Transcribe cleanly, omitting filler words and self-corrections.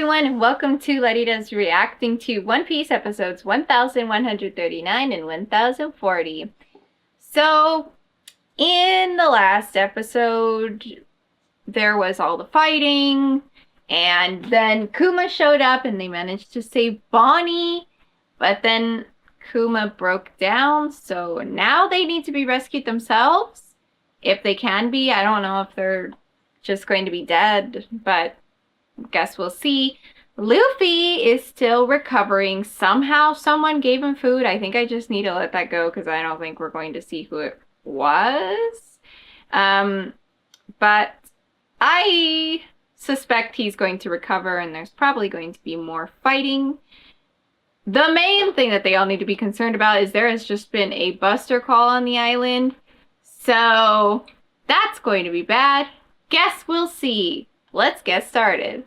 everyone, and welcome to Laditas reacting to One Piece episodes 1139 and 1040. So, in the last episode, there was all the fighting, and then Kuma showed up and they managed to save Bonnie, but then Kuma broke down, so now they need to be rescued themselves. If they can be, I don't know if they're just going to be dead, but guess we'll see. Luffy is still recovering. Somehow someone gave him food. I think I just need to let that go because I don't think we're going to see who it was. But I suspect he's going to recover and there's probably going to be more fighting. The main thing that they all need to be concerned about is there has just been a buster call on the island. So that's going to be bad. Guess we'll see. Let's get started.